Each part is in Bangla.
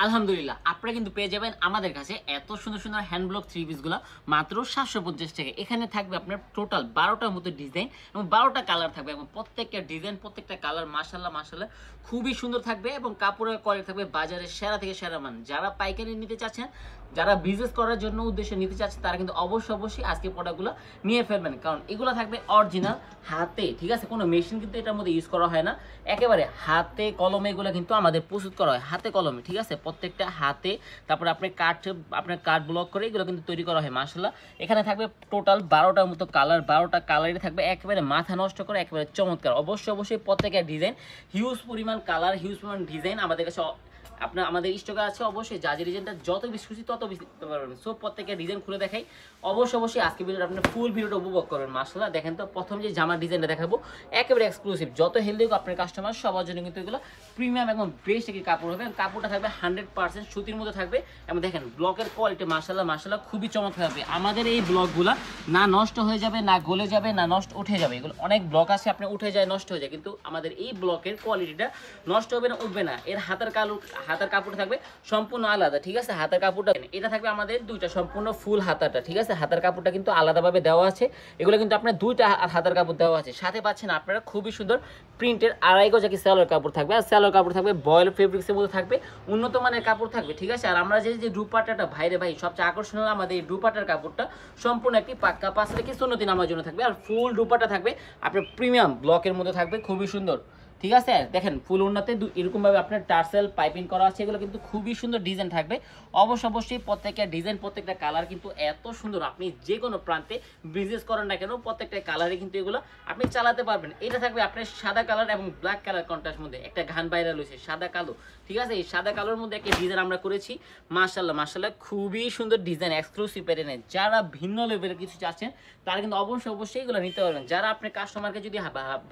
আলহামদুলিল্লাহ আপনারা কিন্তু পেয়ে যাবেন আমাদের কাছে এত সুন্দর সুন্দর হ্যান্ড ব্লক থ্রি পিসগুলো মাত্র 750 টাকা। এখানে থাকবে আপনার টোটাল 12টার মতো ডিজাইন এবং 12টা কালার থাকবে এবং প্রত্যেকটা ডিজাইন প্রত্যেকটা কালার মাশাআল্লাহ মাশাআল্লাহ খুবই সুন্দর থাকবে এবং কাপড়ের কোয়ালিটি থাকবে বাজারের সেরা থেকে সেরা মান। যারা পাইকারি নিতে চাচ্ছেন, যারা বিজনেস করার জন্য উদ্দেশ্যে নিতে চাচ্ছেন, তারা কিন্তু অবশ্যই আজকে প্রোডাক্টগুলো নিয়ে ফেলবেন, কারণ এগুলো থাকবে অরিজিনাল হাতে, ঠিক আছে? কোনো মেশিন কিন্তু এটার মধ্যে ইউজ করা হয় না, একেবারে হাতে কলমে এগুলো কিন্তু আমাদের প্রস্তুত করা হয় হাতে কলমে, ঠিক আছে? প্রত্যেকটা হাতে, তারপরে আপনার কাঠ ব্লক করে এগুলো কিন্তু তৈরি করা হয় মাশাআল্লাহ। এখানে থাকবে টোটাল 12টার মতো কালার, 12টা কালারই থাকবে একেবারে মাথা নষ্ট করে একেবারে চমৎকার। অবশ্যই প্রত্যেকের ডিজাইন হিউজ পরিমাণ কালার, হিউজ পরিমাণ ডিজাইন আমাদের কাছে আমাদের স্টকে আছে। অবশ্যই যা যে ডিজাইনটা যত বেশি খুশি তত বেশি দিতে পারবেন। সো প্রত্যেকের ডিজাইন খুলে দেখাই। অবশ্যই আজকে ভিডিওটা আপনার ফুল ভিডিওটা উপভোগ করবেন মাশাআল্লাহ। দেখেন তো প্রথম যে জামার ডিজাইনটা দেখাবো একেবারে এক্সক্লুসিভ, যত হেলদি হোক আপনার কাস্টমার সবার জন্য কিন্তু এগুলো প্রিমিয়াম এবং বেস্ট একটি কাপড় হবে। কাপড়টা থাকবে 100% সুতির মধ্যে থাকবে এবং দেখেন ব্লকের কোয়ালিটি মাশাআল্লাহ খুবই চমৎকার হবে। আমাদের এই ব্লকগুলো না নষ্ট হয়ে যাবে, না গলে যাবে, না নষ্ট উঠে যাবে। এগুলো অনেক ব্লক আছে আপনি উঠে যায়, নষ্ট হয়ে যায়, কিন্তু আমাদের এই ব্লকের কোয়ালিটিটা নষ্ট হবে না, উঠবে না। এর হাতার কাপড় থাকবে সম্পূর্ণ আলাদা, ঠিক আছে? হাতার কাপড়টা এটা থাকবে আমাদের দুইটা সম্পূর্ণ ফুল হাতাটা, ঠিক আছে? হাতার কাপড়টা কিন্তু আলাদাভাবে দেওয়া আছে, এগুলো কিন্তু আপনার দুইটা হাতার কাপড় দেওয়া আছে। সাথে পাচ্ছেন আপনারা খুবই সুন্দর প্রিন্টের আড়াই গজ কি সালোয়ার কাপড় থাকবে, আর সালোয়ার কাপড় থাকবে বয়েল ফেব্রিক্সের মধ্যে থাকবে, উন্নত মানের কাপড় থাকবে, ঠিক আছে? আর আমরা যে দুপাট্টাটা ভাইরে ভাই সবচেয়ে আকর্ষণীয় আমাদের এই দুপাট্টার কাপড়টা সম্পূর্ণ একটি পাক্কা পাঁচটা কি সুন্নতি নামার জন্য থাকবে, আর ফুল দুপাট্টা থাকবে আপনার প্রিমিয়াম ব্লকের মধ্যে থাকবে, খুবই সুন্দর, ঠিক আছে? দেখেন ফুল উন্নতে এরকমভাবে আপনার টার্সেল পাইপিং করা আছে, এগুলো কিন্তু খুবই সুন্দর ডিজাইন থাকবে। অবশ্যই প্রত্যেকটা ডিজাইন প্রত্যেকটা কালার কিন্তু এত সুন্দর, আপনি যে কোনো প্রান্তে বিজনেস করেন না কেন প্রত্যেকটা কালারে কিন্তু এগুলো আপনি চালাতে পারবেন। এটা থাকবে আপনার সাদা কালার এবং ব্ল্যাক কালার কন্ট্রাস্ট মধ্যে একটা ঘান ভাইরাল হয়েছে সাদা কালো, ঠিক আছে? এই সাদা কালোর মধ্যে একটা ডিজাইন আমরা করেছি মাশাআল্লাহ খুবই সুন্দর ডিজাইন, এক্সক্লুসিভ প্যাটার্নে। যারা ভিন্ন লেভেলের কিছু চাচ্ছেন তারা কিন্তু অবশ্যই এগুলো নিতে পারবেন। যারা আপনার কাস্টমারকে যদি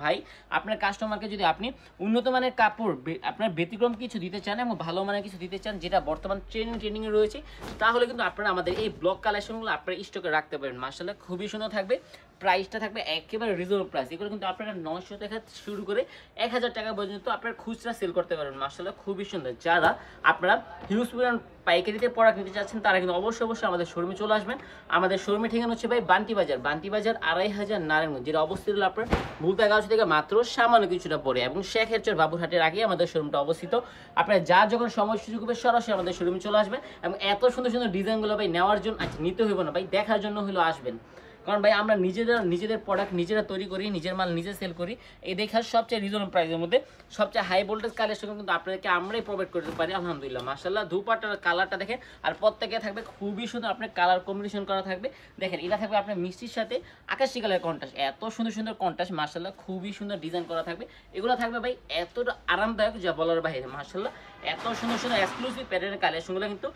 ভাই আপনার কাস্টমারকে যদি আপনি উন্নত মানের কাপড় আপনার ব্যতিক্রম কিছু দিতে চান এবং ভালো মানের কিছু দিতে চান, যেটা বর্তমান ট্রেনিং এ রয়েছে, তাহলে কিন্তু আপনারা আমাদের এই ব্লক কালেকশনগুলো আপনারা স্টকে রাখতে পারেন মাশাআল্লাহ। খুবই সুন্দর থাকবে, প্রাইসটা থাকবে একেবারে রিজনেবল প্রাইস। এগুলো কিন্তু আপনারা 900 টাকা শুরু করে 1000 টাকা পর্যন্ত আপনার খুচরা সেল করতে পারবেন মাশাআল্লাহ, খুবই সুন্দর। যারা আপনারা হিউজ পরিমাণ পাইকারিতে প্রোডাক্ট নিতে চাচ্ছেন তারা কিন্তু অবশ্যই আমাদের শোরুমে চলে আসবেন। আমাদের শোরুমে ঠিকানা হচ্ছে ভাই বান্টি বাজার 2500 নারায়ণগঞ্জ, যেটা অবস্থিত হলো আপনার ভুলতাগাঁও থেকে মাত্র সামান্য কিছুটা পরে, এবং শেখেরচর বাবুরহাটের আগে আমাদের শোরুমটা অবস্থিত। আপনারা যা যখন সময় সুযোগ হবে সরাসরি আমাদের শোরুমে চলে আসবেন এবং এত সুন্দর ডিজাইনগুলো ভাই নেওয়ার জন্য নিতে হইব না ভাই, দেখার জন্য হলো আসবেন। কারণ ভাই আমরা নিজেদের প্রোডাক্ট নিজেরা তৈরি করি, নিজের মাল নিজে সেল করি, এই দেখার সবচেয়ে রিজনেবল প্রাইসের মধ্যে সবচেয়ে হাই ভোল্টেজ কালেকশন কিন্তু আপনাদেরকে আমরাই প্রোভাইড করতে পারি আলহামদুলিল্লাহ মাশাআল্লাহ। দুপাট্টার কালারটা দেখেন, আর প্রত্যেকে থাকবে খুবই সুন্দর আপনার কালার কম্বিনেশন করা থাকবে। দেখেন এটা থাকবে আপনার মিষ্টির সাথে আকাশি কালার কন্ট্রাস্ট, এত সুন্দর কন্ট্রাস্ট মাশাআল্লাহ, খুবই সুন্দর ডিজাইন করা থাকবে। এগুলো থাকবে ভাই এতটা আরামদায়ক যা বলার বাইরে মাশাআল্লাহ। এত সুন্দর এক্সক্লুসিভ প্যাটার্নের কালেকশনগুলো কিন্তু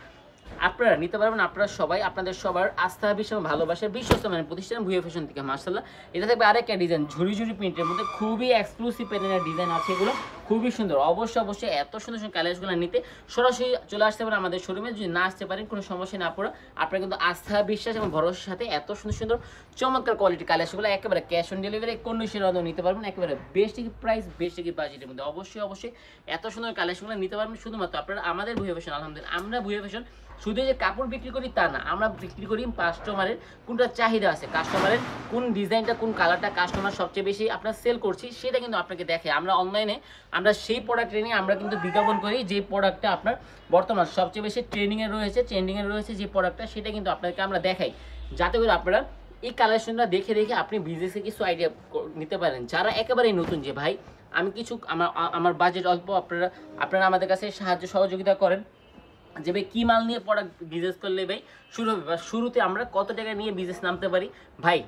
আপনারা নিতে পারবেন। আপনারা সবাই আপনাদের সবার আস্থা বিশ্বাস ভালোবাসার বিশ্বস্ত মানে প্রতিষ্ঠান ভুয়া ফ্যাশন থেকে মাশাআল্লাহ। এটা থাকবে আরেকটা ডিজাইন ঝুরি প্রিন্টের মধ্যে, খুবই এক্সক্লুসিভ প্যাটার্নের ডিজাইন আছে, এগুলো খুবই সুন্দর। অবশ্যই এত সুন্দর কালেকশনগুলো নিতে সরাসরি চলে আসতে পারেন আমাদের শোরুমে। যদি না আসতে পারেন কোনো সমস্যা না পড়ে, আপনারা কিন্তু আস্থা বিশ্বাস এবং ভরসার সাথে এত সুন্দর চমৎকার কোয়ালিটি কালেকশনগুলো একেবারে ক্যাশ অন ডেলিভারি কন্ডিশনের মাধ্যমে নিতে পারবেন, একেবারে বেস্ট প্রাইস বেস্ট বাজেটের মধ্যে। অবশ্যই এত সুন্দর কালেকশনগুলো নিতে পারবেন শুধুমাত্র আপনারা আমাদের ভুয়া ফ্যাশন। আলহামদুলিল্লাহ আমরা ভুয়া ফ্যাশন শুধু যে কাপড় বিক্রি করি তা না, আমরা বিক্রি করি কাস্টমারের কোনটা চাহিদা আছে, কাস্টমারের কোন ডিজাইনটা কোন কালারটা কাস্টমার সবচেয়ে বেশি আপনার সেল করছি সেটা কিন্তু আপনাকে দেখে। আমরা অনলাইনে আমরা সেই প্রোডাক্ট নিয়ে আমরা কিন্তু বিজ্ঞাপন করি, যে প্রোডাক্টটা আপনার বর্তমান সবচেয়ে বেশি ট্রেন্ডিংয়ে রয়েছে যে প্রোডাক্টটা, সেটা কিন্তু আপনাকে আমরা দেখাই, যাতে করে আপনারা এই কালেকশনটা দেখে আপনি বিজনেসে কিছু আইডিয়া নিতে পারেন। যারা একেবারেই নতুন, যে ভাই আমি কিছু আমার বাজেট অল্প, আপনারা আমাদের কাছে সাহায্য সহযোগিতা করেন যে ভাই কী মাল নিয়ে প্রোডাক্ট বিজনেস করলে ভাই শুরু হবে, বা শুরুতে আমরা কত টাকা নিয়ে বিজনেস নামতে পারি। ভাই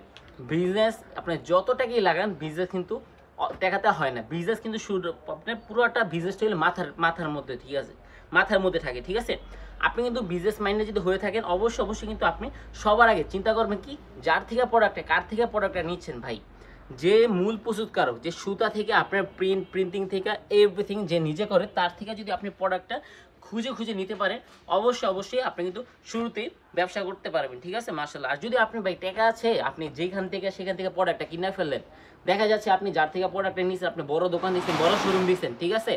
বিজনেস আপনার যত টাকাই লাগান বিজনেস কিন্তু টাকাতে হয় না। বিজনেস কিন্তু শুরু আপনার পুরোটা বিজনেসটা হলে মাথার মধ্যে, ঠিক আছে? মাথার মধ্যে থাকে, ঠিক আছে? আপনি কিন্তু বিজনেস মাইন্ডে যদি হয়ে থাকেন অবশ্যই কিন্তু আপনি সবার আগে চিন্তা করবেন কি, কার থেকে প্রোডাক্টটা নিচ্ছেন ভাই। যে মূল প্রস্তুতকারক, যে সুতা থেকে আপনার প্রিন্টিং থেকে এভরিথিং যে নিজে করে, তার থেকে যদি আপনি প্রোডাক্টটা খুঁজে খুঁজে নিতে পারেন, অবশ্যই আপনি কিন্তু শুরুতেই ব্যবসা করতে পারবেন। ঠিক আছে, মাশাআল্লাহ। আর যদি আপনি ভাই টাকা আছে, আপনি যেখান থেকে সেখান থেকে প্রোডাক্টটা কিনে ফেললেন, দেখা যাচ্ছে আপনি যার থেকে প্রোডাক্টটা নিয়েছেন, আপনি বড় দোকান দিচ্ছেন, বড় শোরুম দিচ্ছেন, ঠিক আছে,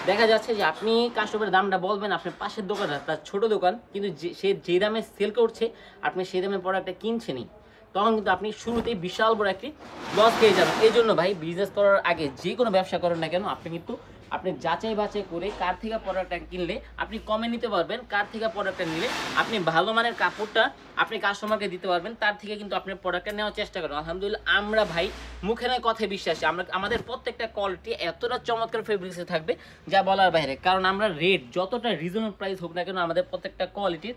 দেখা যাচ্ছে যে আপনি কাস্টমারের দামটা বলবেন, আপনার পাশের দোকানদার তার ছোট দোকান, কিন্তু সে যে দামে সেল করছে আপনি সেই দামে প্রোডাক্টটা কিনছেনই, তখন কিন্তু আপনি শুরুতেই বিশাল বড় একটি লস খেয়ে যাবেন। এই জন্য ভাই বিজনেস করার আগে যে কোনো ব্যবসা করেন না কেন, আপনি কিন্তু আপনি যাচাই বাছাই করে কার থেকে প্রোডাক্টটা কিনলে আপনি কমে নিতে পারবেন, কার থেকে প্রোডাক্টটা নিলে আপনি ভালো মানের কাপড়টা আপনি কাস্টমারকে দিতে পারবেন, তার থেকে কিন্তু আপনি প্রোডাক্টটা নেওয়ার চেষ্টা করেন। আলহামদুলিল্লাহ আমরা ভাই মুখে নয় কথায় বিশ্বাসী, আমরা আমাদের প্রত্যেকটা কোয়ালিটি এতটা চমৎকার ফেব্রিক্সে থাকবে যা বলার বাইরে। কারণ আমরা রেট যতটা রিজনেবল প্রাইস হোক না কেন, আমাদের প্রত্যেকটা কোয়ালিটির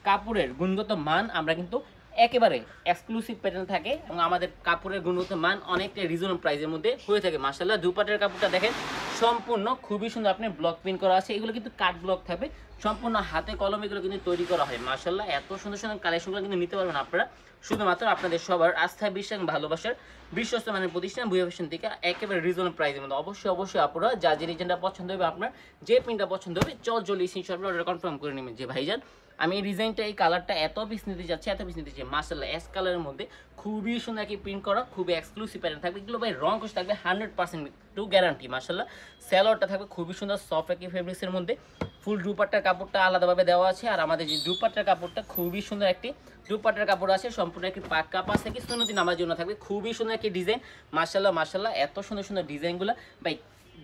কাপড়ের গুণগত মান আমরা কিন্তু একেবারে এক্সক্লুসিভ প্যাটার্ন থাকে, এবং আমাদের কাপড়ের গুণগত মান অনেকটা রিজনেবল প্রাইসের মধ্যে হয়ে থাকে। মাশাআল্লাহ, দুপাটের কাপড়টা দেখেন সম্পূর্ণ খুবই সুন্দর, আপনি ব্লক প্রিন্ট করা আছে, এগুলো কিন্তু কাট ব্লক থাকবে, সম্পূর্ণ হাতে কলমে এগুলো কিন্তু তৈরি করা হয়। মাশাআল্লাহ, এত সুন্দর সুন্দর কালেকশনগুলো কিন্তু নিতে পারবেন আপনারা শুধুমাত্র আপনাদের সবার আস্থা, বিশ্বাস, ভালোবাসার বিশ্বস্ত মানের প্রতিষ্ঠান ভুঁইয়া ফ্যাশন থেকে একেবারে রিজনেবল প্রাইসের মধ্যে। অবশ্যই আপনারা যা যে ডিজাইনটা পছন্দ হবে, আপনার যে প্রিন্টটা পছন্দ হবে, জলদি স্ক্রিনশট অর্ডার কনফার্ম করে নেবেন যে ভাইজান আমি এই ডিজাইনটা, এই কালারটা এত পিস নিতে যাচ্ছি, এত পিস নিতে চাই। মাশাআল্লাহ, অ্যাশ কালারের মধ্যে খুবই সুন্দর একটি প্রিন্ট করা, খুবই এক্সক্লুসিভ প্যাটার্ন থাকবে, এগুলো ভাই রং কোশ থাকবে 100% টু গ্যারান্টি। মাশাআল্লাহ, স্যালোয়ারটা থাকবে খুবই সুন্দর সফট একটি ফেব্রিক্সের মধ্যে, ফুল দুপাট্টার কাপড়টা আলাদাভাবে দেওয়া আছে, আর আমাদের যে দুপাট্টার কাপড়টা খুবই সুন্দর একটি দুপাট্টার কাপড় আছে, সম্পূর্ণ একটি পাক্কা পাশ থেকে সুন্নতি নামার জন্য থাকবে, খুবই সুন্দর একটি ডিজাইন। মাশাআল্লাহ, এত সুন্দর সুন্দর ডিজাইনগুলো ভাই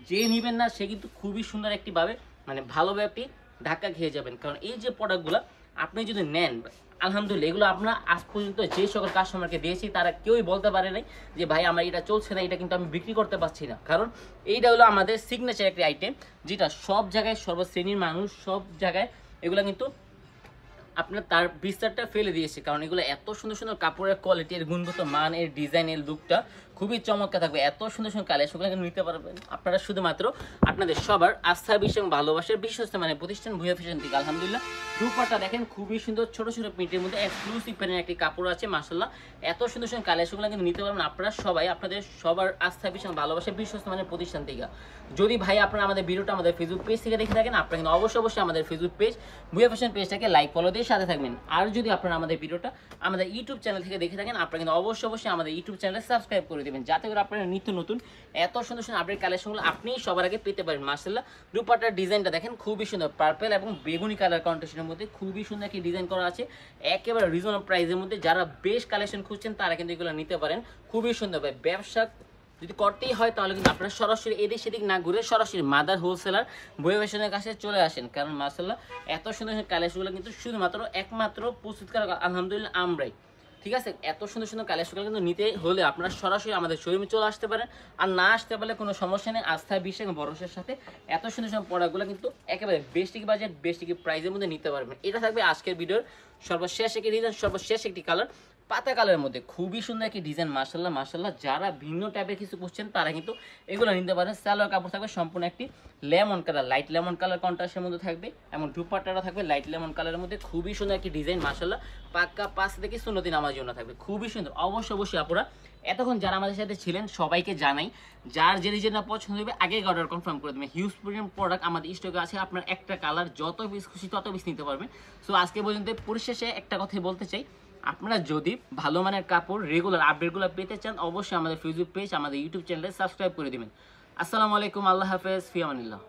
যে নিবেন না সে কিন্তু খুবই সুন্দর একটি ভাবে মানে ভালোভাবে একটি ধাক্কা খেয়ে যাবেন। কারণ এই যে প্রোডাক্টগুলো আপনি যদি নেন, আলহামদুলিল্লাহ এগুলো আমরা আজ পর্যন্ত যে সকল কাস্টমারকে দিয়েছি তারা কেউই বলতে পারে নাই যে ভাই আমার এটা চলছে না, এটা কিন্তু আমি বিক্রি করতে পারছি না। কারণ এইটা হলো আমাদের সিগনেচার একটি আইটেম, যেটা সব জায়গায় সর্বশ্রেণীর মানুষ সব জায়গায় এগুলো কিন্তু আপনার তার বিস্তারটা ফেলে দিয়েছে। কারণ এগুলো এত সুন্দর সুন্দর কাপড়ের কোয়ালিটি, এর গুণগত মান, এর ডিজাইনের লুকটা খুবই চমৎকার থাকবে। এত সুন্দর সুন্দর কালেকশনগুলো নিতে পারবেন আপনারা শুধুমাত্র আপনাদের সবার আস্থা, বিশ্বাস এবং ভালোবাসার বিশ্বস্ত মানে প্রতিষ্ঠান ভুঁইয়া ফ্যাশন থেকে। আলহামদুলিল্লাহ, দুপাট্টা দেখেন খুবই সুন্দর, ছোট ছোট প্রিন্টের মধ্যে এক্সক্লুসিভ প্যানের একটি কাপড় আছে। মাশাআল্লাহ, এত সুন্দর সুন্দর কালেকশনগুলো কিন্তু নিতে পারবেন আপনারা সবাই আপনাদের সবার আস্থা, বিশ্বাস, ভালোবাসার বিশ্বস্ত মানে প্রতিষ্ঠান থেকে। যদি ভাই আপনারা আমাদের ভিডিওটা আমাদের ফেসবুক পেজ থেকে দেখে থাকেন, আপনারা কিন্তু অবশ্যই আমাদের ফেসবুক পেজ ভুঁইয়া ফ্যাশন পেজটাকে লাইক ফলো দিয়ে সাথে থাকবেন। আর যদি আপনারা আমাদের ভিডিওটা আমাদের ইউটিউব চ্যানেল থেকে দেখে থাকেন, আপনারা কিন্তু অবশ্যই আমাদের ইউটিউব চ্যানেলে সাবস্ক্রাইব করে দেবেন, যাতে করে আপনারা নিত্য নতুন এত সুন্দর সুন্দর আপডেট কালেকশনগুলো আপনি সবার আগে পেতে পারেন। মাশাআল্লাহ, দুপাট্টার ডিজাইনটা দেখেন খুবই সুন্দর, পার্পল এবং বেগুনি কালার কন্ট্রাস্টের মধ্যে খুবই সুন্দর একটি ডিজাইন করা আছে, একেবারে রিজনেবল প্রাইসের মধ্যে। যারা বেশ কালেকশন খুঁজছেন তারা কিন্তু এগুলো নিতে পারেন, খুবই সুন্দর। ভাই ব্যবসা যদি করতেই হয় তাহলে কিন্তু আপনারা সরাসরি এদিক সেদিক না ঘুরে সরাসরি মাদার হোলসেলার ভুঁইয়া ফ্যাশনের কাছে চলে আসেন। কারণ মাশাআল্লাহ এত সুন্দর সুন্দর কালেকশনগুলো কিন্তু শুধুমাত্র একমাত্র প্রস্তুতকারক আলহামদুলিল্লাহ আমরাই। ঠিক আছে, এত সুন্দর সুন্দর কালেকশনগুলো কিন্তু নিতে হলে আপনারা সরাসরি আমাদের শোরুমে চলে আসতে পারেন, আর না আসতে পারলে কোনো সমস্যা নেই। আস্থা, বিশ্বাস এবং ভরসার সাথে এত সুন্দর সুন্দর প্রোডাক্টগুলো কিন্তু একেবারে বেস্টিক বাজেট, বেস্টিক প্রাইসের মধ্যে নিতে পারবেন। এটা থাকবে আজকের ভিডিওর সর্বশেষ একটি ডিজাইন, সর্বশেষ একটি কালার, পাতা কালারের মধ্যে খুবই সুন্দর একটি ডিজাইন। মাশাআল্লাহ, যারা ভিন্ন টাইপের কিছু করছেন তারা কিন্তু এগুলো নিতে পারেন। সালোয়ার কাপড় থাকবে সম্পূর্ণ একটি lemon colour, light lemon colour কন্ট্রাস্টের মধ্যে থাকবে, এবং দুপাট্টাটা থাকবে লাইট লেমন কালারের মধ্যে, খুবই সুন্দর একটি ডিজাইন। মাশাআল্লাহ, পাক্কা পাঁচ থেকে সুন্নতি নামার জন্য থাকবে, খুবই সুন্দর। অবশ্যই আপনারা এতক্ষণ যারা আমাদের সাথে ছিলেন সবাইকে জানাই, যার যে ডিজাইনটা পছন্দ হবে আগে অর্ডার কনফার্ম করে দেবেন। হিউজ পরিমাণ প্রোডাক্ট আমাদের স্টকে আছে, আপনার একটা কালার যত পিস খুশি তত পিস নিতে পারবেন। সো আজকে পর্যন্ত পরিশেষে একটা কথাই বলতে চাই, আপনারা যদি ভালো মানের কাপড় রেগুলার আপডেটগুলো পেতে চান, অবশ্যই আমাদের ফেসবুক পেজ, আমাদের ইউটিউব চ্যানেলে সাবস্ক্রাইব করে দিবেন। আসসালামু আলাইকুম, আল্লাহ হাফেজ, ফি আমানিল্লাহ।